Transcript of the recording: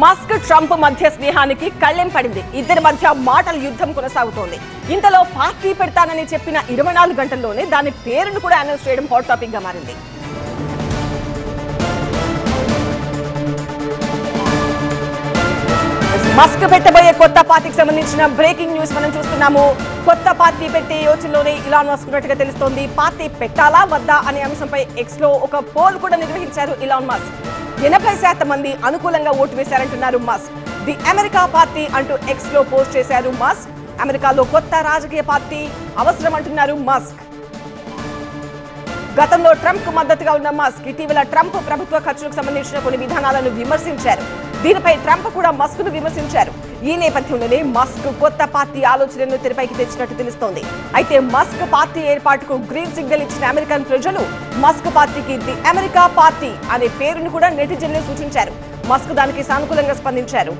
Musk Trump మధ్య స్నేహానికి కళ్ళెం పడింది. ఇద్దరి మధ్య మాటల యుద్ధం కొనసాగుతోంది. ఇంతలో పార్టీ పెడతానని చెప్పిన 24 గంటల్లోనే దాని పేరును కూడా అనౌన్స్ చేయడం హాట్ టాపిక్ గా మారింది. మస్క్ పెట్టబోయే కొత్త పార్టీకి సంబంధించిన బ్రేకింగ్ న్యూస్ మనం చూస్తున్నాము. కొత్త పార్టీ పెట్టే యోచనలోనే ఇలాన్ మస్క్ ఉన్నట్టుగా తెలుస్తోంది. పార్టీ పెట్టాలా వద్దా అనే అంశంపై ఎక్స్ లో ఒక పోల్ కూడా నిర్వహించారు ఇలాన్ మస్క్. 80% మంది అనుకూలంగా ఓటు వేశారంటున్నారు మస్క్. ది అమెరికా పార్టీ అంటూ ఎక్స్ లో పోస్ట్ చేశారు మస్క్. అమెరికాలో కొత్త రాజకీయ పార్టీ అవసరం అంటున్నారు మస్క్. గతంలో ట్రంప్ కు మద్దతుగా ఉన్న మస్క్ ఇటీవల ట్రంప్ ప్రభుత్వ ఖర్చులకు సంబంధించిన కొన్ని విధానాలను విమర్శించారు. దీనిపై ట్రంప్ కూడా మస్క్ ను విమర్శించారు. ఈ నేపథ్యంలోనే మస్క్ కొత్త పార్టీ ఆలోచనను తెరపైకి తెచ్చినట్టు తెలుస్తోంది. అయితే మస్క్ పార్టీ ఏర్పాటుకు గ్రీన్ సిగ్నల్ ఇచ్చిన అమెరికన్ ప్రజలు మస్క్ పార్టీకి ది అమెరికా పార్టీ అనే పేరును కూడా నెటిజన్లు సూచించారు. మస్క్ దానికి సానుకూలంగా స్పందించారు.